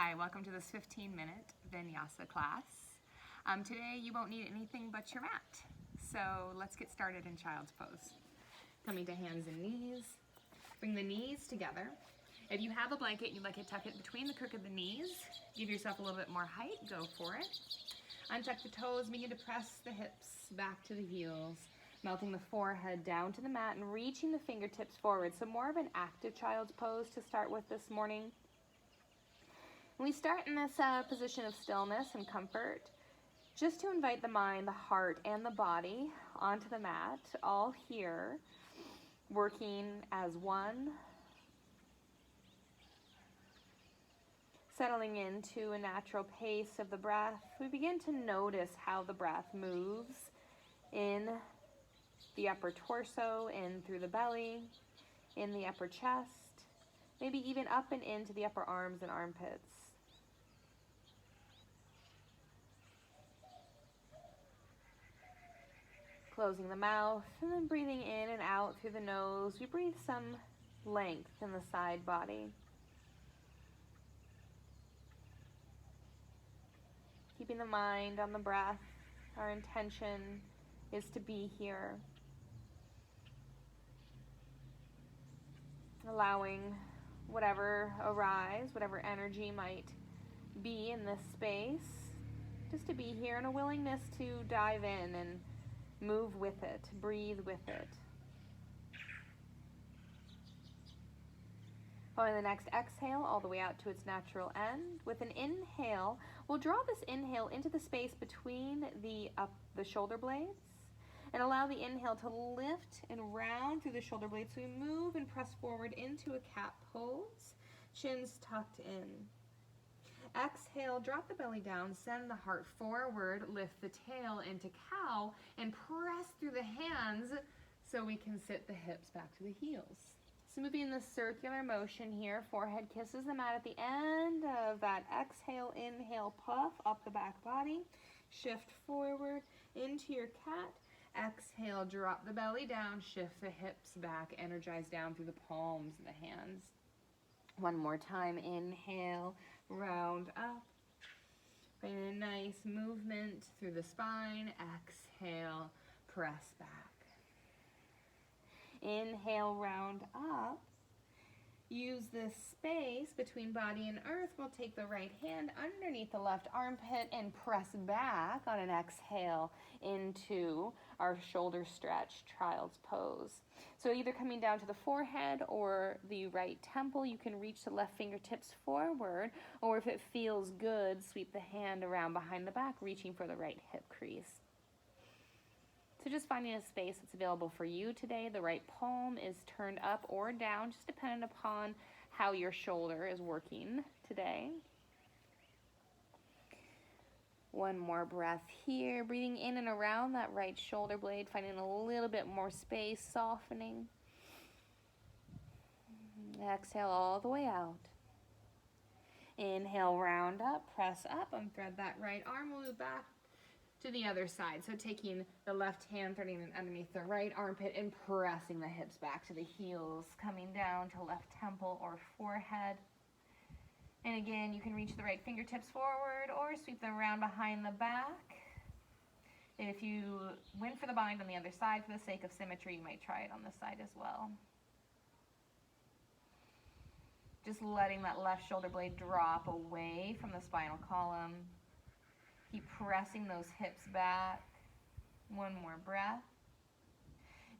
Hi, welcome to this 15-minute vinyasa class. Today you won't need anything but your mat. So let's get started in child's pose. Coming to hands and knees. Bring the knees together. If you have a blanket and you'd like to tuck it between the crook of the knees, give yourself a little bit more height, go for it. Untuck the toes, begin to press the hips back to the heels, melting the forehead down to the mat and reaching the fingertips forward. So more of an active child's pose to start with this morning. We start in this position of stillness and comfort, just to invite the mind, the heart, and the body onto the mat, all here, working as one, settling into a natural pace of the breath. We begin to notice how the breath moves in the upper torso, in through the belly, in the upper chest, maybe even up and into the upper arms and armpits. Closing the mouth and then breathing in and out through the nose. We breathe some length in the side body. Keeping the mind on the breath. Our intention is to be here. Allowing whatever arrives, whatever energy might be in this space, just to be here, and a willingness to dive in and move with it, breathe with it. Following the next exhale all the way out to its natural end. With an inhale, we'll draw this inhale into the space between the shoulder blades and allow the inhale to lift and round through the shoulder blades. So we move and press forward into a cat pose, chins tucked in. Exhale, drop the belly down, send the heart forward, lift the tail into cow, and press through the hands so we can sit the hips back to the heels. So moving in this circular motion here, forehead kisses the mat at the end of that exhale, inhale, puff up the back body, shift forward into your cat. Exhale, drop the belly down, shift the hips back, energize down through the palms of the hands. One more time, inhale, round up. Bring a nice movement through the spine. Exhale, press back. Inhale, round up. Use this space between body and earth. We'll take the right hand underneath the left armpit and press back on an exhale into our shoulder stretch, child's pose. So either coming down to the forehead or the right temple, you can reach the left fingertips forward, or if it feels good, sweep the hand around behind the back, reaching for the right hip crease. So just finding a space that's available for you today. The right palm is turned up or down, just depending upon how your shoulder is working today. One more breath here, breathing in and around that right shoulder blade, finding a little bit more space, softening. Exhale all the way out. Inhale, round up, press up, unthread that right arm, we'll move back to the other side. So taking the left hand, threading it underneath the right armpit and pressing the hips back to the heels, coming down to left temple or forehead. And again, you can reach the right fingertips forward or sweep them around behind the back. If you went for the bind on the other side for the sake of symmetry, you might try it on this side as well. Just letting that left shoulder blade drop away from the spinal column. Keep pressing those hips back. One more breath.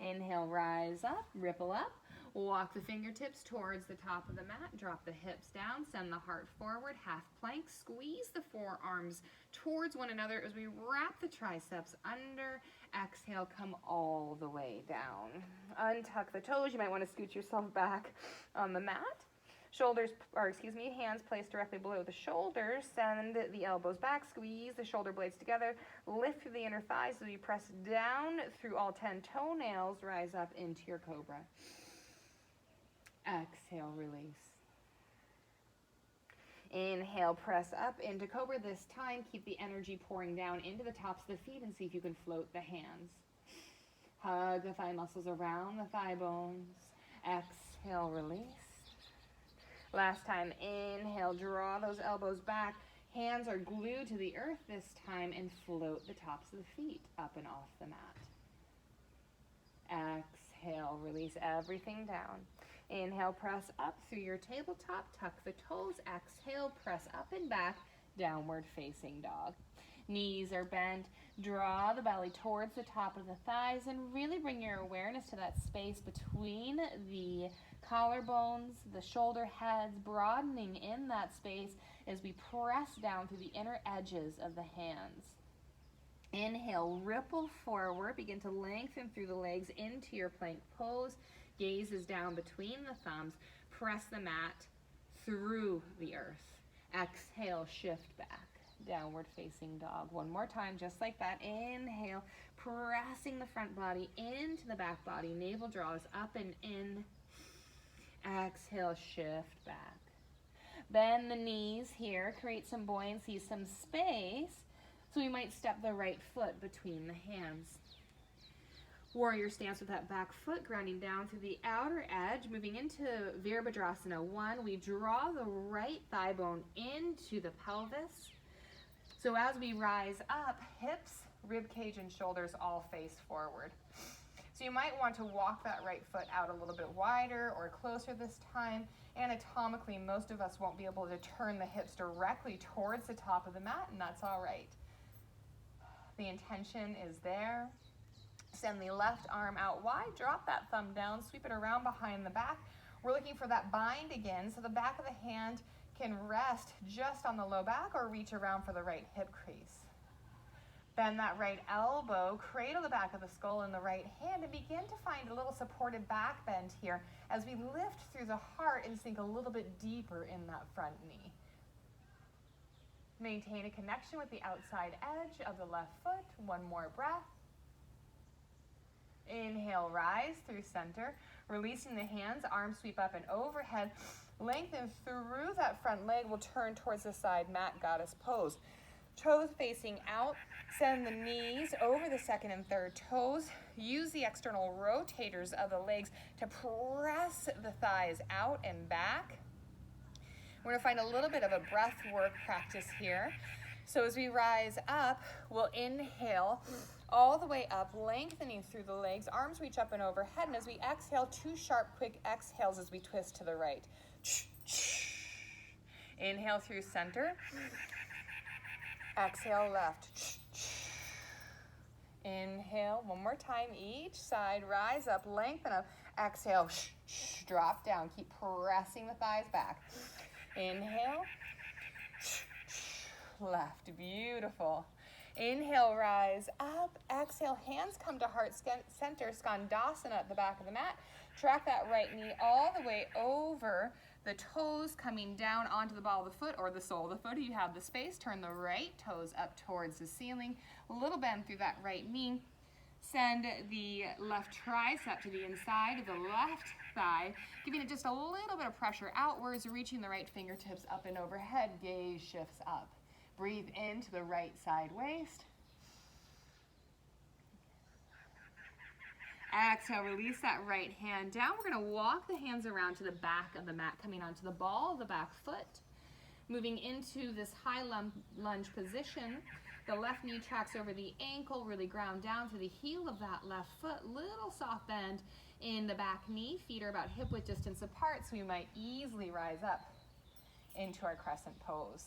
Inhale, rise up, ripple up. Walk the fingertips towards the top of the mat. Drop the hips down. Send the heart forward. Half plank. Squeeze the forearms towards one another as we wrap the triceps under. Exhale, come all the way down. Untuck the toes. You might want to scoot yourself back on the mat. Hands placed directly below the shoulders. Send the elbows back. Squeeze the shoulder blades together. Lift through the inner thighs as you press down through all 10 toenails. Rise up into your cobra. Exhale, release. Inhale, press up into cobra. This time, keep the energy pouring down into the tops of the feet and see if you can float the hands. Hug the thigh muscles around the thigh bones. Exhale, release. Last time, inhale, draw those elbows back. Hands are glued to the earth this time, and float the tops of the feet up and off the mat. Exhale, release everything down. Inhale, press up through your tabletop, tuck the toes. Exhale, press up and back, downward facing dog. Knees are bent. Draw the belly towards the top of the thighs and really bring your awareness to that space between the collarbones, the shoulder heads, broadening in that space as we press down through the inner edges of the hands. Inhale, ripple forward, begin to lengthen through the legs into your plank pose. Gaze is down between the thumbs. Press the mat through the earth. Exhale, shift back. Downward facing dog. One more time, just like that. Inhale, pressing the front body into the back body. Navel draws up and in. Exhale, shift back. Bend the knees here. Create some buoyancy, some space. So we might step the right foot between the hands. Warrior stance with that back foot grounding down through the outer edge. Moving into Virabhadrasana 1, we draw the right thigh bone into the pelvis. So as we rise up, hips, rib cage, and shoulders all face forward. So you might want to walk that right foot out a little bit wider or closer this time. Anatomically, most of us won't be able to turn the hips directly towards the top of the mat, and that's all right. The intention is there. Send the left arm out wide, drop that thumb down, sweep it around behind the back. We're looking for that bind again, so the back of the hand can rest just on the low back or reach around for the right hip crease. Bend that right elbow, cradle the back of the skull in the right hand, and begin to find a little supported back bend here as we lift through the heart and sink a little bit deeper in that front knee. Maintain a connection with the outside edge of the left foot. One more breath. Inhale, rise through center, releasing the hands, arms sweep up and overhead. Lengthen through that front leg. We'll turn towards the side, mat goddess pose. Toes facing out, send the knees over the second and third toes. Use the external rotators of the legs to press the thighs out and back. We're gonna find a little bit of a breath work practice here. So as we rise up, we'll inhale all the way up, lengthening through the legs, arms reach up and overhead, and as we exhale, 2 sharp, quick exhales as we twist to the right. Inhale through center. Exhale left. Inhale, one more time, each side, rise up, lengthen up, exhale, drop down, keep pressing the thighs back. Inhale, left, beautiful. Inhale, rise up, exhale, hands come to heart center, Skandasana at the back of the mat. Track that right knee all the way over, the toes coming down onto the ball of the foot or the sole of the foot if you have the space. Turn the right toes up towards the ceiling, a little bend through that right knee. Send the left tricep to the inside of the left thigh, giving it just a little bit of pressure outwards, reaching the right fingertips up and overhead, gaze shifts up. Breathe into the right side waist. Exhale, release that right hand down. We're going to walk the hands around to the back of the mat, coming onto the ball of the back foot. Moving into this high lunge position, the left knee tracks over the ankle, really ground down to the heel of that left foot. Little soft bend in the back knee. Feet are about hip width distance apart, so we might easily rise up into our crescent pose.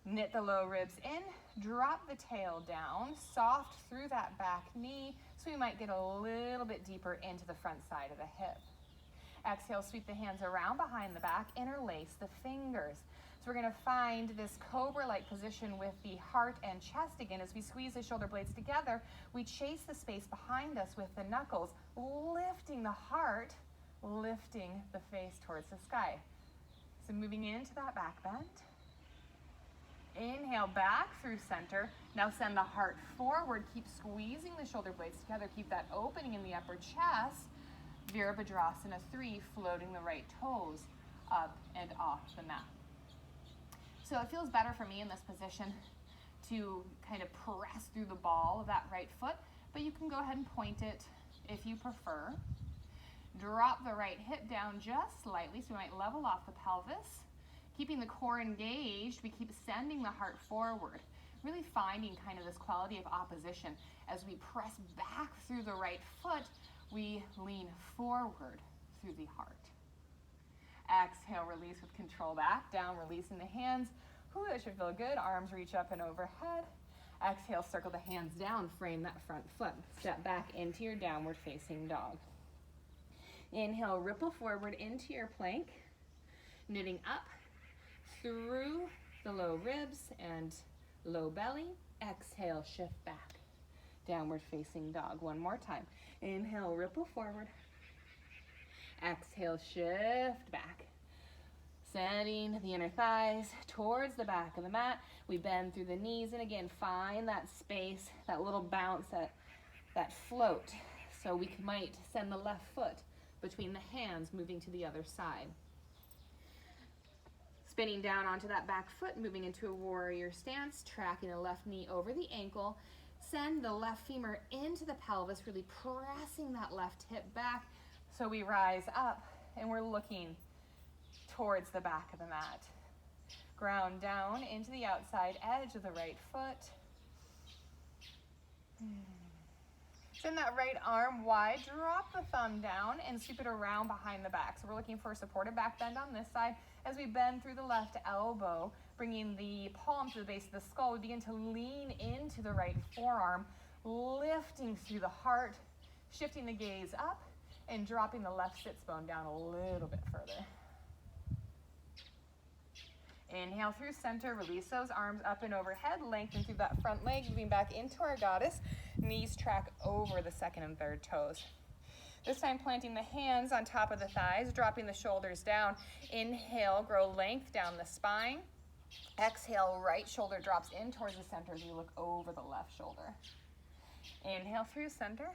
Knit the low ribs in, drop the tail down, soft through that back knee, so we might get a little bit deeper into the front side of the hip. Exhale, sweep the hands around behind the back, interlace the fingers. So we're gonna find this cobra-like position with the heart and chest again. As we squeeze the shoulder blades together, we chase the space behind us with the knuckles, lifting the heart, lifting the face towards the sky. So moving into that back bend. Inhale back through center. Now send the heart forward. Keep squeezing the shoulder blades together. Keep that opening in the upper chest. Virabhadrasana 3, floating the right toes up and off the mat. So it feels better for me in this position to kind of press through the ball of that right foot, but you can go ahead and point it if you prefer. Drop the right hip down just slightly, so we might level off the pelvis. Keeping the core engaged, we keep sending the heart forward, really finding kind of this quality of opposition. As we press back through the right foot, we lean forward through the heart. Exhale, release with control back down, releasing the hands. Ooh, that should feel good. Arms reach up and overhead. Exhale, circle the hands down, frame that front foot. Step back into your downward facing dog. Inhale, ripple forward into your plank, knitting up through the low ribs and low belly. Exhale, shift back, downward facing dog. One more time. Inhale, ripple forward. Exhale, shift back. Sending the inner thighs towards the back of the mat. We bend through the knees, and again, find that space, that little bounce, that float. So we might send the left foot between the hands, moving to the other side. Spinning down onto that back foot, moving into a warrior stance, tracking the left knee over the ankle. Send the left femur into the pelvis, really pressing that left hip back. So we rise up, and we're looking towards the back of the mat. Ground down into the outside edge of the right foot. Send that right arm wide, drop the thumb down and sweep it around behind the back. So we're looking for a supported back bend on this side. As we bend through the left elbow, bringing the palm to the base of the skull, we begin to lean into the right forearm, lifting through the heart, shifting the gaze up and dropping the left sits bone down a little bit further. Inhale through center, release those arms up and overhead, lengthen through that front leg, moving back into our goddess. Knees track over the second and third toes. This time planting the hands on top of the thighs, dropping the shoulders down. Inhale, grow length down the spine. Exhale, right shoulder drops in towards the center as you look over the left shoulder. Inhale through center.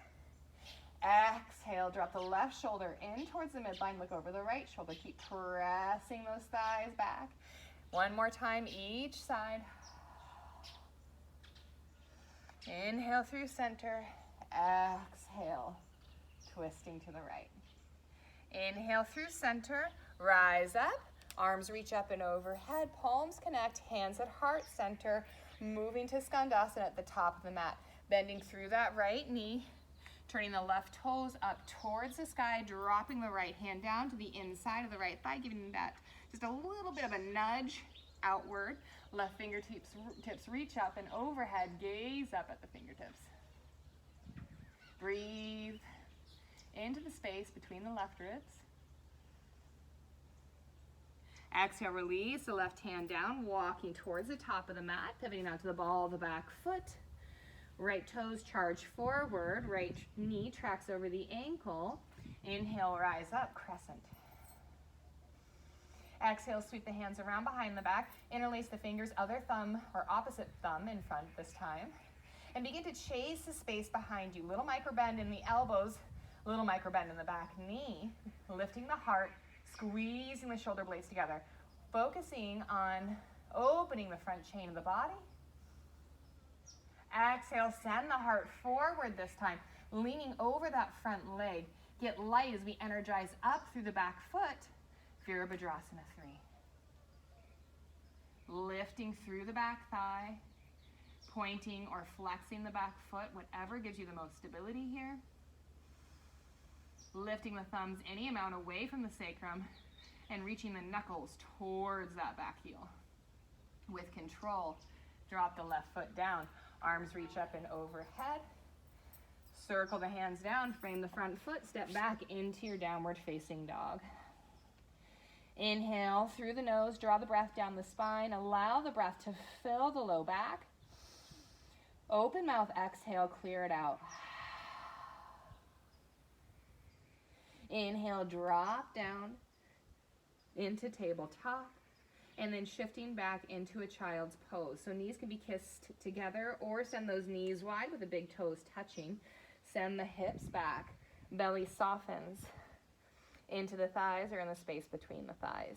Exhale, drop the left shoulder in towards the midline, look over the right shoulder. Keep pressing those thighs back. One more time, each side. Inhale through center. Exhale, twisting to the right. Inhale through center, rise up. Arms reach up and overhead, palms connect, hands at heart center, moving to Skandasana at the top of the mat. Bending through that right knee, turning the left toes up towards the sky, dropping the right hand down to the inside of the right thigh, giving that just a little bit of a nudge outward. Left fingertips reach up and overhead, gaze up at the fingertips. Breathe into the space between the left ribs. Exhale, release the left hand down, walking towards the top of the mat, pivoting out to the ball of the back foot. Right toes charge forward, right knee tracks over the ankle. Inhale, rise up, crescent. Exhale, sweep the hands around behind the back, interlace the fingers, other thumb or opposite thumb in front this time. And begin to chase the space behind you. Little micro bend in the elbows, little micro bend in the back knee, lifting the heart, squeezing the shoulder blades together, focusing on opening the front chain of the body. Exhale, send the heart forward this time, leaning over that front leg. Get light as we energize up through the back foot. Virabhadrasana 3. Lifting through the back thigh, pointing or flexing the back foot, whatever gives you the most stability here. Lifting the thumbs any amount away from the sacrum and reaching the knuckles towards that back heel. With control, drop the left foot down. Arms reach up and overhead. Circle the hands down, frame the front foot, step back into your downward facing dog. Inhale through the nose, draw the breath down the spine, allow the breath to fill the low back. Open mouth, exhale, clear it out. Inhale, drop down into tabletop, and then shifting back into a child's pose. So knees can be kissed together or send those knees wide with the big toes touching. Send the hips back, belly softens into the thighs or in the space between the thighs.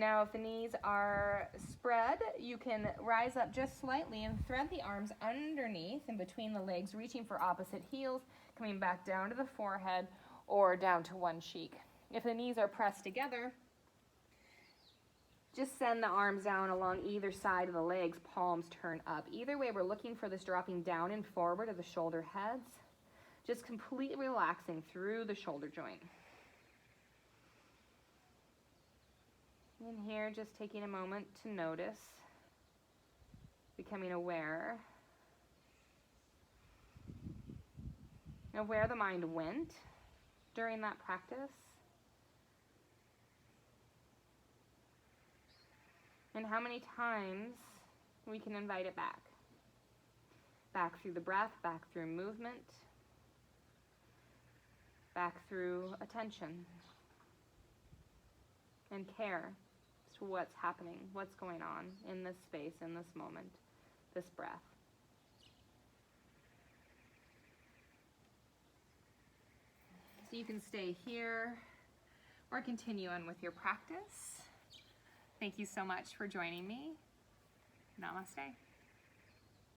Now, if the knees are spread, you can rise up just slightly and thread the arms underneath and between the legs, reaching for opposite heels, coming back down to the forehead or down to one cheek. If the knees are pressed together, just send the arms down along either side of the legs, palms turn up. Either way, we're looking for this dropping down and forward of the shoulder heads, just completely relaxing through the shoulder joint. And here, just taking a moment to notice, becoming aware of where the mind went during that practice, and how many times we can invite it back. Back through the breath, back through movement, back through attention and care to what's happening, what's going on in this space, in this moment, this breath. So you can stay here or continue on with your practice. Thank you so much for joining me. Namaste.